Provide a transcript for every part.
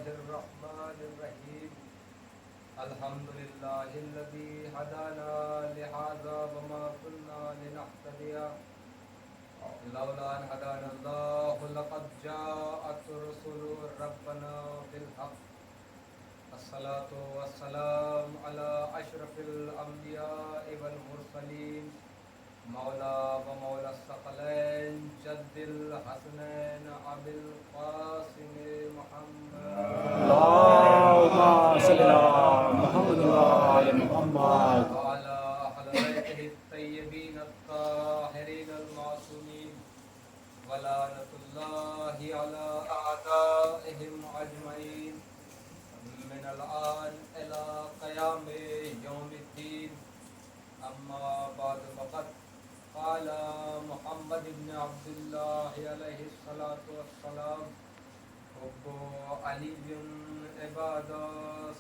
الرحمن الرحيم الحمد لله الذي هدانا لهذا وما كنا لنهتدي لولا أن هدانا الله لقد جاءت رسل ربنا بالحق الصلاة والسلام على أشرف الأنبياء والمرسلين مولا ومولا الثقلين جد الحسنين أبي القاسم محمد اللهم صل على محمد وعلى محمد وعلى أهل بيته الطيبين الطاهرين المعصومين ولعنة الله على أعدائهم أجمعين من الآن إلى قيام يوم الدين أما بعد فقد قال محمد بن عبد الله عليه الصلاة والسلام حب علي عباد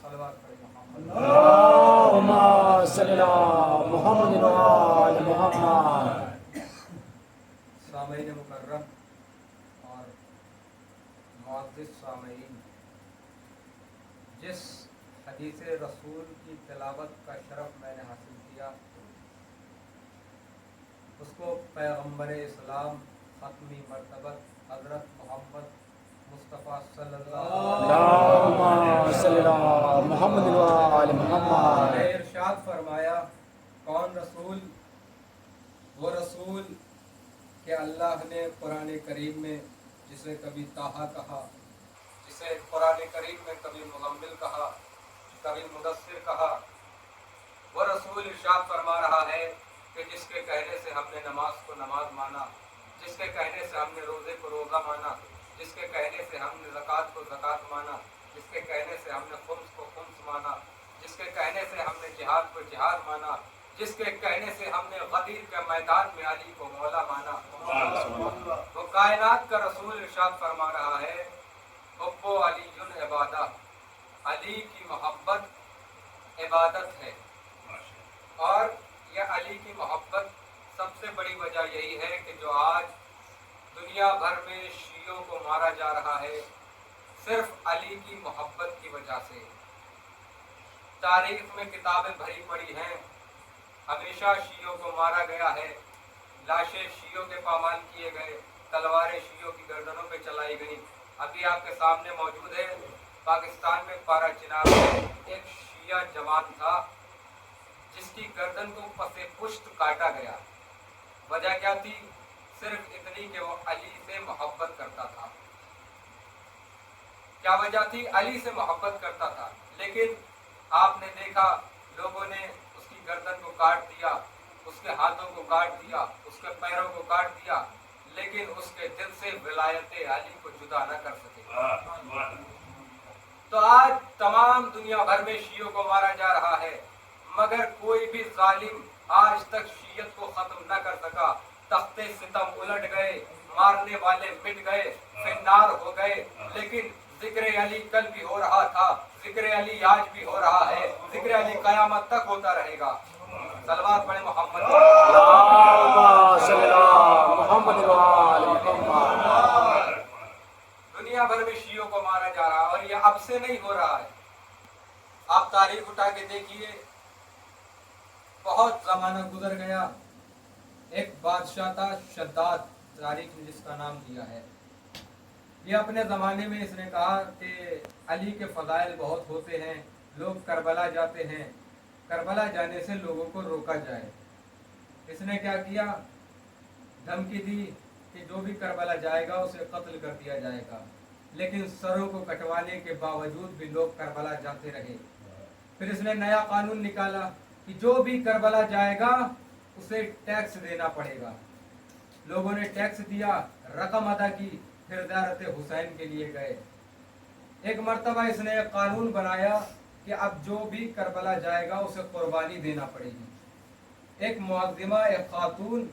صلوات محمد اللهم صل على محمد وعلى محمد. سامعین مکرم اور معزز سامعین، جس حدیث رسول کی تلاوت کا شرف میں نے حاصل کیا اس کو پیغمبر اسلام ختمی مرتبت حضرت محمد مصطفیٰ صلی اللہ اللهم صل على محمد وعلى محمد. نے ارشاد فرمایا، کون رسول؟ وہ رسول کہ اللہ نے قرآن کریم میں جسے کبھی طٰہٰ کہا، جسے قرآن کریم میں کبھی مزمل کہا، کبھی مدثر کہا، وہ رسول ارشاد فرما رہا ہے کہ جس کے کہنے سے ہم نے نماز کو نماز مانا، جس کے کہنے سے ہم نے روزے کو روزہ مانا، جس کے کہنے سے ہم نے زکوٰۃ کو زکوٰۃ مانا، جس کے کہنے سے ہم نے خمس کو خمس مانا، جس کے کہنے سے ہم نے جہاد کو جہاد مانا، جس کے کہنے سے ہم نے غدیر کے میدان میں علی کو مولا مانا، وہ کائنات کا رسول ارشاد فرما رہا ہے، حب علی عبادہ، علی کی محبت عبادت ہے۔ اور یہ علی کی محبت سب سے بڑی وجہ یہی ہے کہ جو آج دنیا بھر میں شیعوں کو مارا جا رہا ہے صرف علی کی محبت کی وجہ سے۔ تاریخ میں کتابیں بھری پڑی ہیں، ہمیشہ شیعوں کو مارا گیا ہے، لاشیں شیعوں کے پامال کیے گئے، تلواریں شیعوں کی گردنوں پہ چلائی گئی۔ ابھی آپ کے سامنے موجود ہے، پاکستان میں پارا چنار میں ایک شیعہ جوان تھا جس کی گردن کو پس پشت کاٹا گیا۔ وجہ کیا تھی؟ صرف اتنی کہ وہ علی سے محبت کرتا تھا۔ کیا وجہ تھی؟ علی سے محبت کرتا تھا، لیکن آپ نے دیکھا لوگوں نے اس کی گردن کو کاٹ دیا، اس کے ہاتھوں کو کاٹ دیا، اس کے پیروں کو کاٹ دیا، لیکن اس کے دل سے ولایت علی کو جدا نہ کر سکے۔ تو آج تمام دنیا بھر میں شیعوں کو مارا جا رہا ہے، مگر کوئی بھی ظالم آج تک شیعت کو ختم نہ کر سکا۔ تختے ستم الٹ گئے، مارنے والے مٹ گئے، فنار ہو گئے، لیکن ذکر علی کل بھی ہو رہا تھا، ذکر علی آج بھی ہو رہا ہے، ذکر علی قیامت تک ہوتا رہے گا۔ صلوات پڑھیں محمد۔ اللهم صل على محمد وعلى محمد. دنیا بھر میں شیعوں کو مارا جا رہا ہے، اور یہ اب سے نہیں ہو رہا ہے۔ آپ تاریخ اٹھا کے دیکھیے، بہت زمانہ گزر گیا، ایک بادشاہ تھا شداد، تاریخ نے جس کا نام دیا ہے۔ یہ اپنے زمانے میں اس نے کہا کہ علی کے فضائل بہت ہوتے ہیں، لوگ کربلا جاتے ہیں، کربلا جانے سے لوگوں کو روکا جائے۔ اس نے کیا کیا؟ دھمکی دی کہ جو بھی کربلا جائے گا اسے قتل کر دیا جائے گا، لیکن سروں کو کٹوانے کے باوجود بھی لوگ کربلا جاتے رہے۔ پھر اس نے نیا قانون نکالا کہ جو بھی کربلا جائے گا اسے ٹیکس دینا پڑے گا۔ لوگوں نے ٹیکس دیا، رقم ادا کی، پھر زیارت حسین کے لیے گئے۔ ایک مرتبہ اس نے ایک قانون بنایا کہ اب جو بھی کربلا جائے گا اسے قربانی دینا پڑے گی۔ ایک معظمہ، ایک خاتون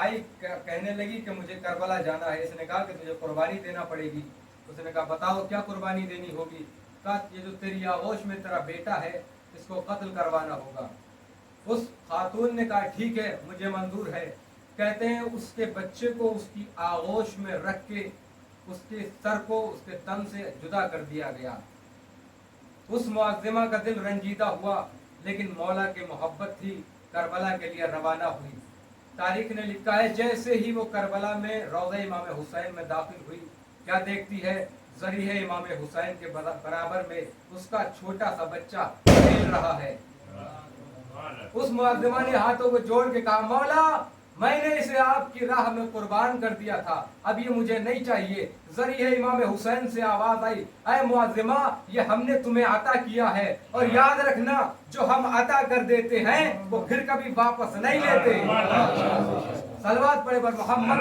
آئی، کہنے لگی کہ مجھے کربلا جانا ہے۔ اس نے کہا کہ تجھے قربانی دینا پڑے گی۔ اس نے کہا بتاؤ کیا قربانی دینی ہوگی؟ کہا یہ جو تیری آغوش میں تیرا بیٹا ہے اس کو قتل کروانا ہوگا۔ اس خاتون نے کہا ٹھیک ہے، مجھے منظور ہے۔ کہتے ہیں اس کے بچے کو اس کی آغوش میں رکھ کے उसके सर को उसके तन से जुदा कर दिया गया। उस मुअज़्ज़िमा का दिल रंजीदा हुआ, लेकिन मौला की मोहब्बत थी, करबला के लिए रवाना हुई। तारीख ने लिखा है, जैसे ही वो करबला में रौज़ा इमाम हुसैन में दाखिल हुई, क्या देखती है, ज़रीह इमाम हुसैन के बराबर में उसका छोटा सा बच्चा खेल रहा है। उस मुअज़्ज़िमा ने हाथों को जोड़ के कहा, मौला मैंने इसे आपकी राह में कुर्बान कर दिया था, अब ये मुझे नहीं चाहिए। ज़रीह इमाम हुसैन से आवाज आई, ऐ मुअज़्ज़िमा, ये हमने तुम्हें अता किया है, और याद रखना जो हम अता कर देते हैं वो फिर कभी वापस नहीं लेते। सलवात पढ़े पर मोहम्मद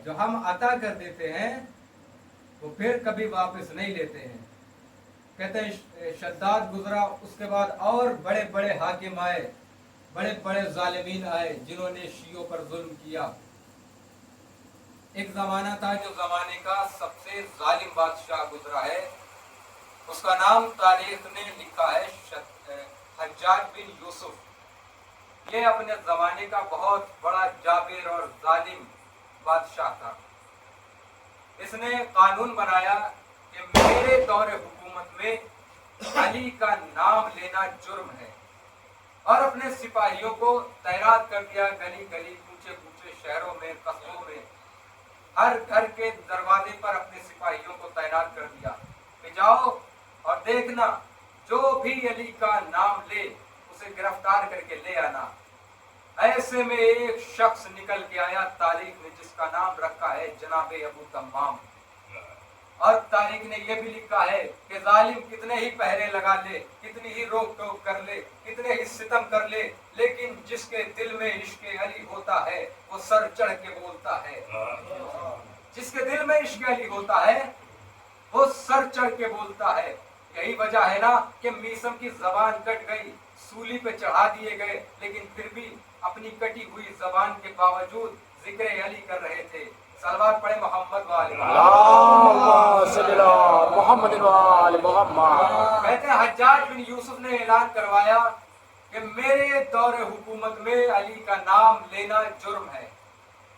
जो हम अता कर देते हैं वो फिर कभी वापस नहीं लेते हैं। कहते हैं शद्दाद गुजरा, उसके बाद और बड़े बड़े हाकिम आए, बड़े बड़े जालिमीन आए जिन्होंने शियों पर जुल्म किया। एक जमाना था जो जमाने का सबसे जालिम बादशाह गुजरा है, उसका नाम तारीख ने लिखा है हज्जाज बिन यूसुफ। ये अपने जमाने का बहुत बड़ा जाबिर और जालिम बादशाह था। इसने कानून बनाया कि मेरे दौरे हुकूमत में अली का नाम लेना जुर्म है, और अपने सिपाहियों को तैनात कर दिया गली गली, कूचे कूचे, शहरों में, कस्बों में, हर घर के दरवाजे पर अपने सिपाहियों को तैनात कर दिया कि जाओ और देखना जो भी अली का नाम ले उसे गिरफ्तार करके ले आना। ऐसे में एक शख्स निकल के आया तारीख में, जिसका नाम रखा है जनाबे अबू तम्माम। और तारीख ने यह भी लिखा है कि जालिम कितने ही पहरे लगा ले, कितनी ही रोक टोक कर ले, कितने ही सितम कर ले, लेकिन जिसके दिल में इश्क़ अली होता है वो सर चढ़ के बोलता है। जिसके दिल में इश्क़ अली होता है वो सर चढ़ के बोलता है। यही वजह है ना कि मीसम की जबान कट गई, सूली पे चढ़ा दिए गए, लेकिन फिर भी अपनी कटी हुई जबान के बावजूद जिक्र अली कर रहे थे। सलवात पढ़े मोहम्मद वाले मोहम्मद। कहते हैं हज्जाज बिन यूसुफ ने ऐलान करवाया कि मेरे दौरे हुकूमत में अली का नाम लेना जुर्म है,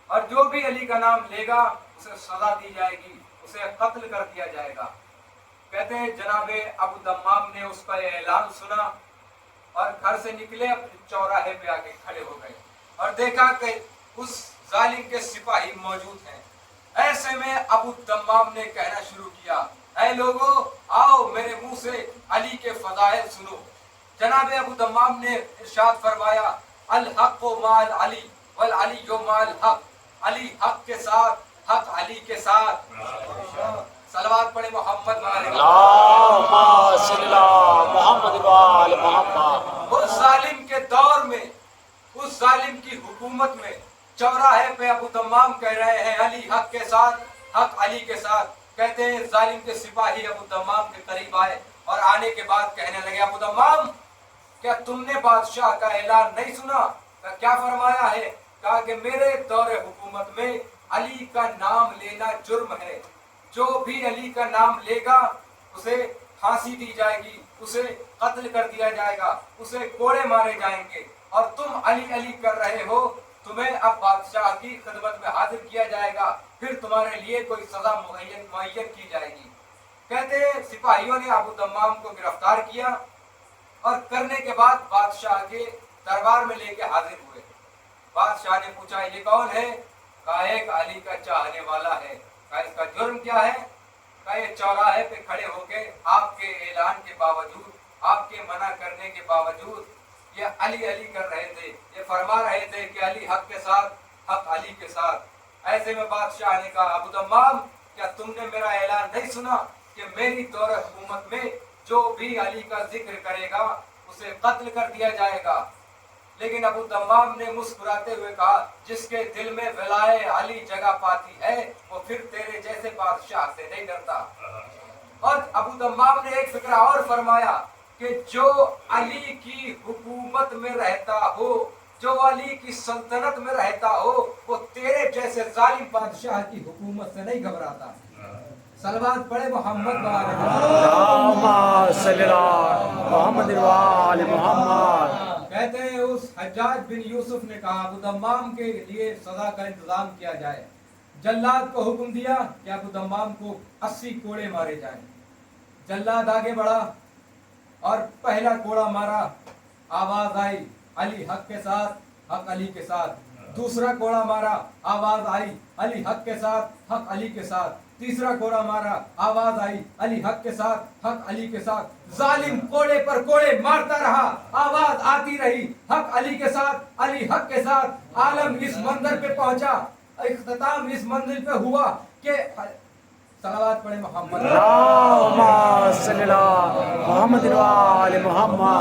और जो भी अली का नाम लेगा उसे सजा दी जाएगी, उसे कत्ल कर दिया जाएगा। कहते हैं जनाबे अबू तम्माम ने उसका ऐलान सुना और घर से निकले, अपने चौराहे पे आके खड़े हो गए और देखा कि उस जालिम के सिपाही मौजूद हैं। ऐसे में अबू तम्माम ने कहना शुरू किया, ऐ लोगों, आओ मेरे मुंह से अली के फजाइल सुनो। जनाबे अबू तम्माम ने इरशाद फरमाया, अल हक़ माल अली वल अली माल हक़, अली हक के साथ, हक अली के साथ। सलवात पढ़े मोहम्मद मोहम्मद। उस जालिम के दौर में, उस जालिम की हुकूमत में चौराहे पे अबू तम्माम कह रहे हैं अली हक के साथ, हक अली के साथ। कहते हैं जालिम के सिपाही अबू तम्माम के करीब आए और आने के बाद कहने लगे, अबू तम्माम, क्या तुमने बादशाह का ऐलान नहीं सुना? क्या फरमाया है? कहा कि मेरे दौरे हुकूमत में अली का नाम लेना जुर्म है, जो भी अली का नाम लेगा उसे फांसी दी जाएगी, उसे कत्ल कर दिया जाएगा, उसे कोड़े मारे जाएंगे, और तुम अली अली कर रहे हो, तुम्हें अब बादशाह की खिदमत में हाजिर किया जाएगा, फिर तुम्हारे लिए कोई सजा मुअय्यन की जाएगी। कहते सिपाहियों ने अबू तम्माम को गिरफ्तार किया और करने के बाद बादशाह के दरबार में लेके हाजिर हुए। बादशाह ने पूछा, ये कौन है? कहा एक अली का चाहने वाला है। कहा इसका जुर्म क्या है? कहा ये चौराहे पे खड़े होके आपके ऐलान के बावजूद, आपके मना करने के बावजूद ये अली अली कर रहे थे, ये फरमा रहे थे कि अली हक के साथ, हक अली के साथ। ऐसे में बादशाह ने कहा, अबू तम्माम, क्या तुमने मेरा ऐलान नहीं सुना कि मेरी दौरे हुकूमत में जो भी अली का जिक्र करेगा उसे कत्ल कर दिया जाएगा? लेकिन अबू तम्माम ने मुस्कुराते हुए कहा, जिसके दिल में विलाए अली जगह पाती है वो फिर तेरे जैसे बादशाह से नहीं डरता। और अबू तम्माम ने एक फिक्रा और फरमाया कि जो अली की हुकूमत में रहता हो, जो अली की सल्तनत में रहता हो, वो तेरे जैसे जालिम बादशाह की हुकूमत से नहीं घबराता। सलवात पढ़े मोहम्मद मोहम्मद। कहते हैं उस हज्जाज बिन यूसुफ ने कहा अबू दम्माम के लिए सजा का इंतजाम किया जाए। जल्लाद को हुक्म दिया कि अबू दम्माम को 80 कोड़े मारे जाएं। जल्लाद आगे बढ़ा और पहला कोड़ा मारा, आवाज आई अली हक के साथ, हक अली के साथ। दूसरा कोड़ा मारा, आवाज आई अली हक के साथ, हक अली के साथ। तीसरा कोड़ा मारा, आवाज आई अली हक के साथ, हक अली के साथ। जालिम कोड़े पर कोड़े मारता रहा, आवाज आती रही हक अली के साथ, अली हक के साथ। आलम इस मंदिर पे पहुंचा, इख्तिताम इस मंजिल पे हुआ कि सलावत पढ़े मोहम्मद।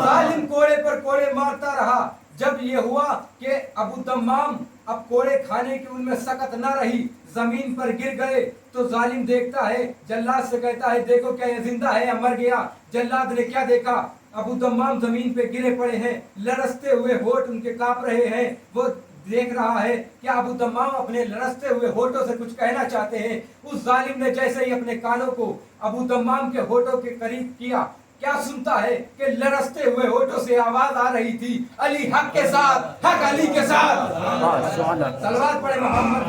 जालिम कोड़े पर कोड़े मारता रहा। जब ये हुआ कि अबू दम्माम अब कोड़े खाने की उनमें सकत न रही, जमीन पर गिर गए, तो जालिम देखता है, जल्लाद से कहता है देखो क्या ये जिंदा है या मर गया। जल्लाद ने क्या देखा, अबू दम्माम जमीन पे गिरे पड़े हैं, लरसते हुए होठ उनके कांप रहे हैं। वो देख रहा है कि अबू दम्माम अपने लरसते हुए होठों से कुछ कहना चाहते हैं। उस जालिम ने जैसे ही अपने कानों को अबू दम्माम के होठों के करीब किया, क्या सुनता है कि लरसते हुए होठों से आवाज आ रही थी अली हक के साथ, हक अली के साथ। सलवात पढ़े मोहम्मद।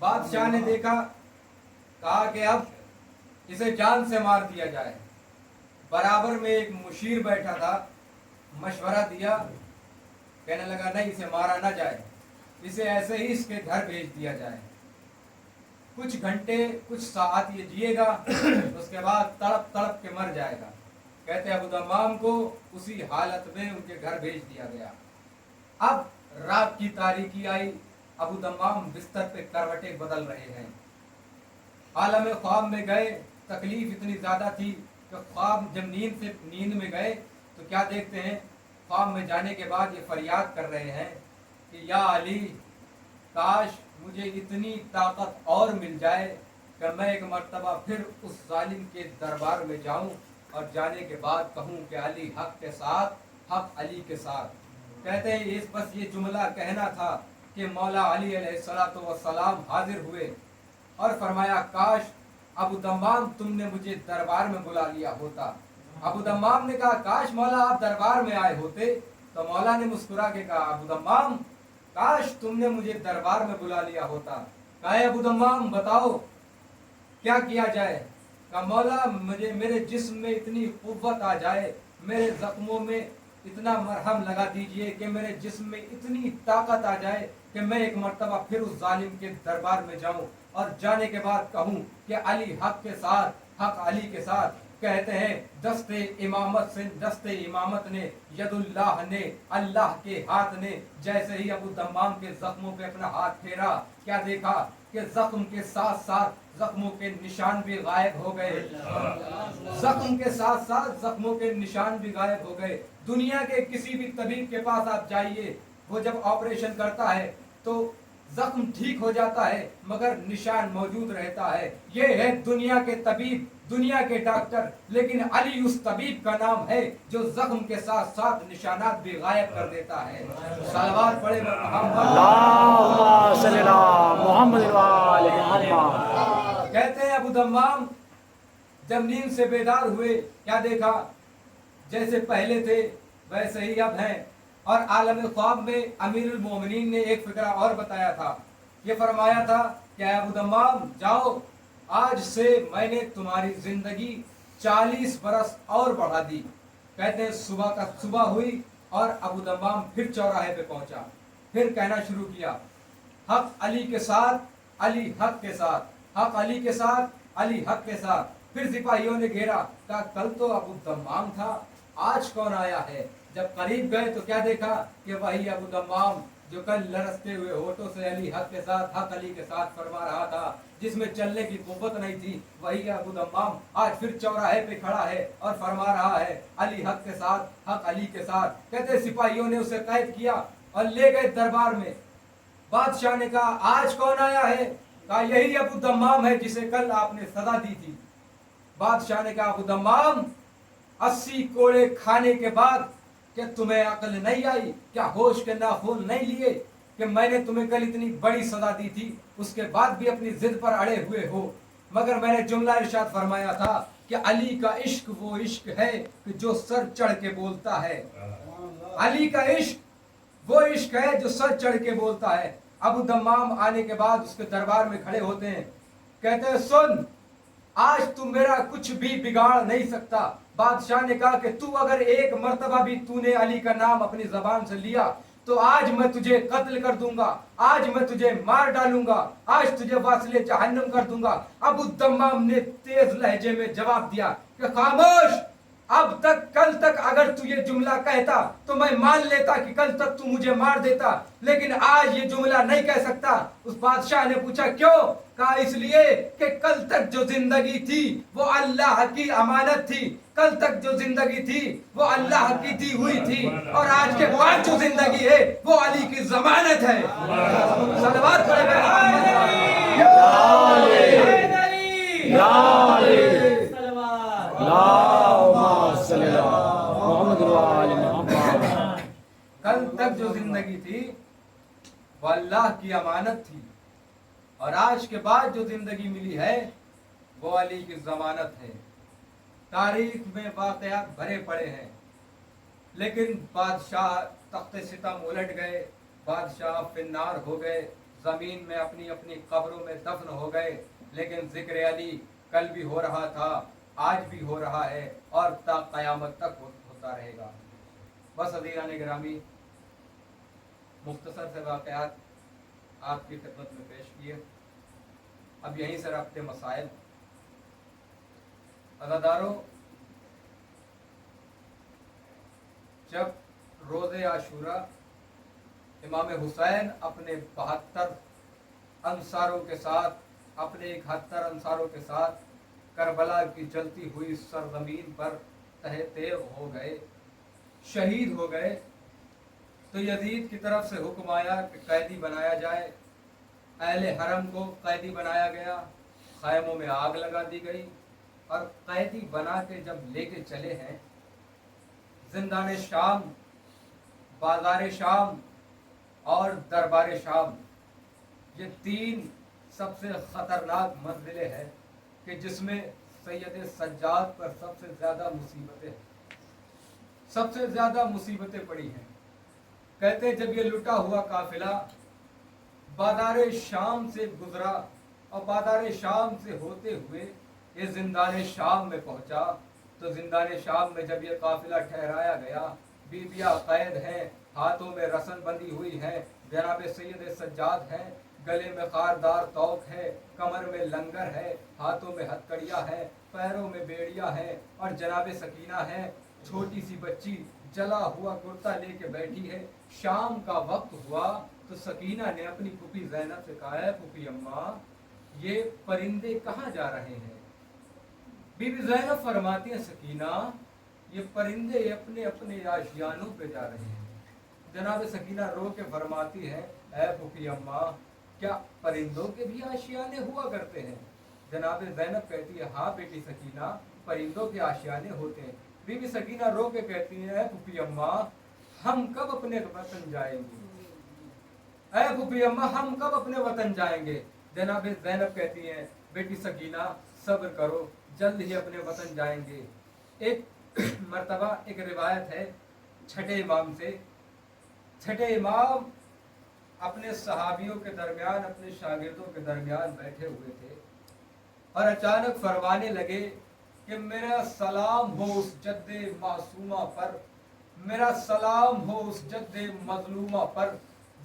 बादशाह ने देखा, कहा कि अब इसे जान से मार दिया जाए। बराबर में एक मुशीर बैठा था, मशवरा दिया, कहने लगा नहीं इसे मारा ना जाए, इसे ऐसे ही इसके घर भेज दिया जाए। कुछ घंटे कुछ साथ ये जिएगा, उसके बाद तड़प तड़प के मर जाएगा। कहते अबू दम्माम को उसी हालत में उनके घर भेज दिया गया। अब रात की तारीकी आई, अबू दम्माम बिस्तर पे करवटें बदल रहे हैं। आलम ख्वाब में गए, तकलीफ इतनी ज्यादा थी कि ख्वाब जब नींद में गए तो क्या देखते हैं, ख्वाब में जाने के बाद ये फरियाद कर रहे हैं कि या अली, काश मुझे इतनी ताकत और मिल जाए कि मैं एक मर्तबा फिर उस जालिम के दरबार में जाऊं और जाने के बाद कहूं कि अली हक के साथ, हक अली के साथ। कहते हैं इस बस ये जुमला कहना था कि मौला अली अलैहिस्सलातु वस्सलाम हाजिर हुए और फरमाया काश अबू दम्माम तुमने मुझे दरबार में बुला लिया होता। अबू दम्माम ने कहा काश मौला आप दरबार में आए होते। तो मौला ने मुस्कुरा के कहा अबू दम्माम काश तुमने मुझे दरबार में बुला लिया होता। कहा अबू दम्माम बताओ क्या किया जाए। कहा मौला मुझे मेरे जिस्म में इतनी कुव्वत आ जाए, मेरे जख्मों में इतना मरहम लगा दीजिए कि मेरे जिस्म में इतनी ताकत आ जाए कि मैं एक मर्तबा फिर उस जालिम के दरबार में जाऊं और जाने के बाद कहूं कि अली हक के साथ, हक अली के साथ। कहते हैं दस्ते इमामत से, दस्ते इमामत ने, यदुल्लाह ने, अल्लाह के हाथ ने जैसे ही अबू दम्माम के जख्मों पे अपना हाथ फेरा, क्या देखा कि जख्म के साथ साथ जख्मों के निशान भी गायब हो गए। जख्म के साथ साथ जख्मों के निशान भी गायब हो गए। दुनिया के किसी भी तबीब के पास आप जाइए, वो जब ऑपरेशन करता है तो जख्म ठीक हो जाता है मगर निशान मौजूद रहता है। ये है दुनिया के तबीब, दुनिया के डॉक्टर, लेकिन अली उस तबीब का नाम है जो जख्म के साथ साथ निशानात भी गायब कर देता है। सलवात पढ़े मोहम्मद। कहते हैं अबू दम्माम जब नींद से बेदार हुए, क्या देखा जैसे पहले थे वैसे ही अब हैं। और आलम ख्वाब में अमीरुल मोमिनीन ने एक फिक्रा और बताया था, ये फरमाया था कि अबू दम्माम जाओ, आज से मैंने तुम्हारी जिंदगी 40 बरस और बढ़ा दी। कहते हैं सुबह हुई और अबू दम्माम फिर चौराहे पे पहुंचा, फिर कहना शुरू किया हक अली के साथ, अली हक के साथ, हक अली के साथ, अली हक के साथ। फिर सिपाहियों ने घेरा, कहा कल तो अबू दम्माम था, आज कौन आया है। जब करीब गए तो क्या देखा कि वही अबू दम्माम जो कल लरसते हुए होठों से अली हक के साथ, हक अली के साथ फरमा रहा था, जिसमें चलने की कुव्वत नहीं थी, वही अबू दम्माम आज फिर चौराहे पे खड़ा है और फरमा रहा है अली हक के साथ, हक अली के साथ। कहते सिपाहियों ने उसे कैद किया और ले गए दरबार में। बादशाह ने कहा आज कौन आया है। कहा यही अबू दम्माम है जिसे कल आपने सजा दी थी। बादशाह ने कहा अबू दम्माम 80 कोड़े खाने के बाद क्या तुम्हें अकल नहीं आई, क्या होश के नाखून नहीं लिए कि मैंने तुम्हें कल इतनी बड़ी सजा दी थी, उसके बाद भी अपनी जिद पर अड़े हुए हो। मगर मैंने जुमला इरशाद फरमाया था کہ علی کا عشق وہ عشق ہے کہ جو سر چڑھ کے بولتا ہے. علی کا عشق وہ عشق ہے جو سر چڑھ کے بولتا ہے. ابو دمام آنے کے بعد اس کے دربار میں کھڑے ہوتے ہیں, کہتے ہیں سن, آج تم میرا کچھ بھی بگاڑ نہیں سکتا. بادشاہ نے کہا کہ تو اگر ایک مرتبہ بھی تو نے علی کا نام اپنی زبان سے لیا تو آج میں تجھے قتل کر دوں گا, آج میں تجھے مار ڈالوں گا, آج تجھے واصل جہنم کر دوں گا. ابو دمام نے تیز لہجے میں جواب دیا کہ خاموش, اب تک کل تک اگر تو یہ جملہ کہتا تو میں مان لیتا کہ کل تک تو مجھے مار دیتا, لیکن آج یہ جملہ نہیں کہہ سکتا. اس بادشاہ نے پوچھا کیوں؟ کہا اس لیے کہ کل تک جو زندگی تھی وہ اللہ کی امانت تھی, کل تک جو زندگی تھی وہ اللہ کی دی ہوئی تھی, اور آج کے بعد جو زندگی ہے وہ علی کی ضمانت ہے. صلوات پڑھیں. کل تک جو زندگی تھی وہ اللہ کی امانت تھی, اور آج کے بعد جو زندگی ملی ہے وہ علی کی ضمانت ہے. تاریخ میں واقعات بھرے پڑے ہیں, لیکن بادشاہ تخت ستم الٹ گئے, بادشاہ فنار ہو گئے, زمین میں اپنی اپنی قبروں میں دفن ہو گئے, لیکن ذکر علی کل بھی ہو رہا تھا, آج بھی ہو رہا ہے, اور تا قیامت تک ہوتا رہے گا. بس عزیزان گرامی, مختصر سے واقعات آپ کی خدمت میں پیش کیے. اب یہیں سے ربط مسائل. عزادارو, جب روز عاشورہ امام حسین اپنے 72 انصاروں کے ساتھ, اپنے 71 انصاروں کے ساتھ کربلا کی جلتی ہوئی سرزمین پر تہ تیغ ہو گئے, شہید ہو گئے, تو یزید کی طرف سے حکم آیا کہ قیدی بنایا جائے. اہل حرم کو قیدی بنایا گیا, خیموں میں آگ لگا دی گئی, اور قیدی بنا کے جب لے کے چلے ہیں زندان شام, بازار شام اور دربار شام, یہ 3 سب سے خطرناک منزلیں ہیں کہ جس میں سید سجاد پر سب سے زیادہ مصیبتیں پڑی ہیں. کہتے جب یہ لٹا ہوا قافلہ بازار شام سے گزرا اور بازار شام سے ہوتے ہوئے یہ زندان شام میں پہنچا, تو زندان شام میں جب یہ قافلہ ٹھہرایا گیا, بیویاں قید ہیں, ہاتھوں میں رسن بندی ہوئی ہیں, جناب سید سجاد ہیں, گلے میں خاردار توق ہے, کمر میں لنگر ہے, ہاتھوں میں ہتکڑیاں ہیں, پیروں میں بیڑیاں ہیں, اور جناب سکینہ ہیں, چھوٹی سی بچی جلا ہوا کرتا لے کے بیٹھی ہے. شام کا وقت ہوا تو سکینہ نے اپنی پھوپھی زینب سے کہا ہے پھوپھی اماں یہ پرندے کہاں جا رہے ہیں؟ بی بی زینب فرماتی ہیں سکینہ یہ پرندے اپنے اپنے آشیانوں پہ جا رہے ہیں. جناب سکینہ رو کے فرماتی ہے اے پھوپھی اماں کیا پرندوں کے بھی آشیانے ہوا کرتے ہیں؟ جناب زینب کہتی ہے ہاں بیٹی سکینہ پرندوں کے آشیانے ہوتے ہیں. بی بی سکینہ رو کے کہتی ہے اے پھوپھی اماں ہم کب اپنے وطن جائیں گے؟ اے پھوپھی اماں ہم کب اپنے وطن جائیں گے؟ جناب زینب کہتی ہیں بیٹی سکینہ صبر کرو جلد ہی اپنے وطن جائیں گے. ایک مرتبہ ایک روایت ہے چھٹے امام سے, چھٹے امام اپنے صحابیوں کے درمیان اپنے شاگردوں کے درمیان بیٹھے ہوئے تھے اور اچانک فرمانے لگے کہ میرا سلام ہو اس جد معصومہ پر, میرا سلام ہو اس جد مظلومہ پر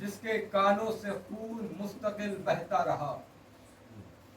جس کے کانوں سے خون مستقل بہتا رہا.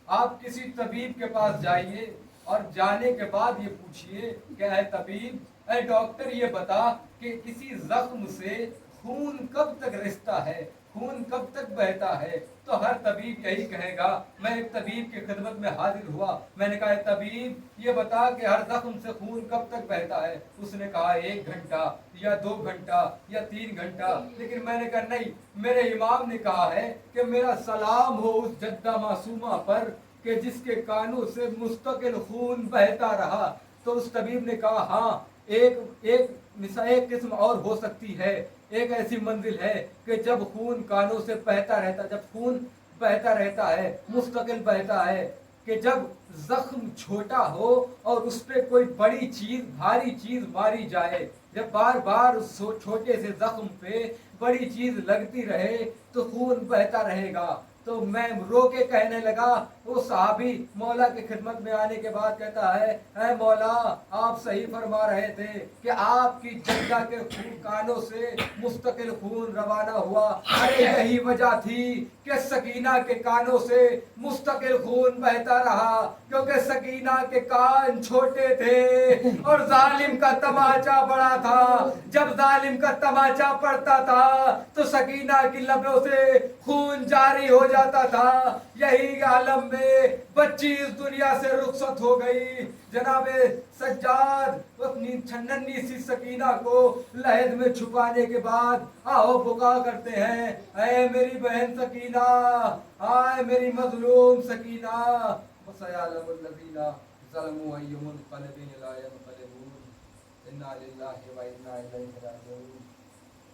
آپ کسی طبیب کے پاس جائیے اور جانے کے بعد یہ پوچھئے کہ اے طبیب اے ڈاکٹر یہ بتا کہ کسی زخم سے خون کب تک رستا ہے, خون کب تک بہتا ہے؟ تو ہر طبیب یہی کہے گا. میں ایک طبیب کی خدمت میں حاضر ہوا, میں نے کہا طبیب یہ بتا کہ ہر زخم سے خون کب تک بہتا ہے؟ اس نے کہا 1 گھنٹہ یا 2 گھنٹہ یا 3 گھنٹہ. لیکن میں نے کہا نہیں, میرے امام نے کہا ہے کہ میرا سلام ہو اس جدہ معصومہ پر کہ جس کے کانوں سے مستقل خون بہتا رہا. تو اس طبیب نے کہا ہاں ایک قسم اور ہو سکتی ہے, ایک ایسی منزل ہے کہ جب خون کانوں سے بہتا رہتا, جب خون بہتا رہتا ہے مستقل بہتا ہے, کہ جب زخم چھوٹا ہو اور اس پہ کوئی بڑی چیز بھاری چیز ماری جائے، جب بار بار اس چھوٹے سے زخم پہ بڑی چیز لگتی رہے تو خون بہتا رہے گا۔ تو میں رو کے کہنے لگا، وہ صحابی مولا کی خدمت میں آنے کے بعد کہتا ہے، اے مولا آپ صحیح فرما رہے تھے کہ آپ کی جدہ کے کانوں سے مستقل خون روانہ ہوا، ارے یہی وجہ تھی کہ سکینہ کے کانوں سے مستقل خون بہتا رہا، کیونکہ سکینہ کے کان چھوٹے تھے اور ظالم کا تماچا بڑا تھا۔ جب ظالم کا تماچا پڑتا تھا تو سکینہ کی لبوں سے خون جاری ہو جاتا تھا۔ یہی عالم میں بچی اس دنیا سے رخصت ہو گئی۔ جناب سجاد اپنی ننھی سی سکینہ کو لحد میں چھپانے کے بعد آہو بکا کرتے ہیں، اے میری بہن سکینہ، آئے میری مظلوم سکینہ، وَسَيَعْلَمُ الَّذِينَ ظَلَمُوا أَيُّ مُنقَلِبٍ لَا يَنقَلِبُونَ، اِنَّا لِلَّهِ وَإِنَّا إِلَيْهِ رَاجِعُونَ۔